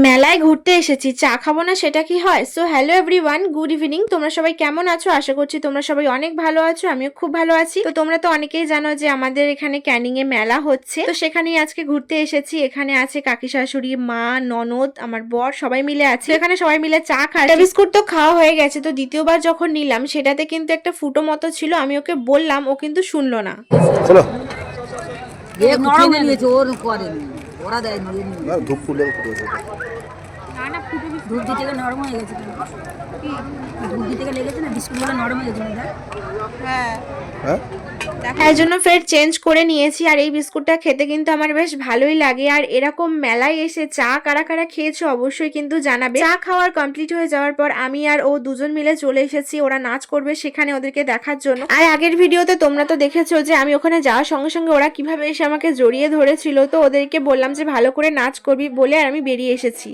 মেলায় ঘুরতে এসেছি, চা খাবো না সেটা কি হয়? So hello everyone, good evening. তোমরা সবাই কেমন আছো? আশা করছি তোমরা সবাই অনেক ভালো আছো, আমিও খুব ভালো আছি। তো তোমরা তো অনেকেই জানো যে আমাদের এখানে ক্যানিং এ মেলা হচ্ছে, তো সেখানেই আজকে ঘুরতে এসেছি। এখানে আছে কাকি শাশুড়ি, মা, ননদ, আমার বর, সবাই মিলে আছে। এখানে সবাই মিলে চা খাচ্ছি। বিস্কুট তো খাওয়া হয়ে গেছে, তো দ্বিতীয়বার যখন নিলাম সেটাতে কিন্তু একটা ফুটো মতো ছিল। আমি ওকে বললাম, ও কিন্তু শুনলো না। চলো নরম নিয়েছে, ওর করেনি, ওরা দেয়নি। ধূপ ফুলে ফুটেছে। দুধ দিতে গেলে নরম হয়ে গেছে, দুধ দিতে গেলে লেগেছে না, বিস্কুটগুলো নরম হয়ে গেছে না। হ্যাঁ, হ্যাঁ তাই জন্য ফের চেঞ্জ করে নিয়েছি। আর এই বিস্কুটটা খেতে কিন্তু আমার বেশ ভালোই লাগে। আর এরকম মেলায় এসে চা কারা কারা খেয়েছো অবশ্যই কিন্তু জানাবে। চা খাওয়ার কমপ্লিট হয়ে যাওয়ার পর আমি আর ও দুজন মিলে চলে এসেছি, ওরা নাচ করবে সেখানে ওদেরকে দেখার জন্য। আর আগের ভিডিওতে তোমরা তো দেখেছো যে আমি ওখানে যাওয়ার সঙ্গে সঙ্গে ওরা কিভাবে এসে আমাকে জড়িয়ে ধরেছিল। তো ওদেরকে বললাম যে ভালো করে নাচ করবি বলে, আর আমি বেরিয়ে এসেছি।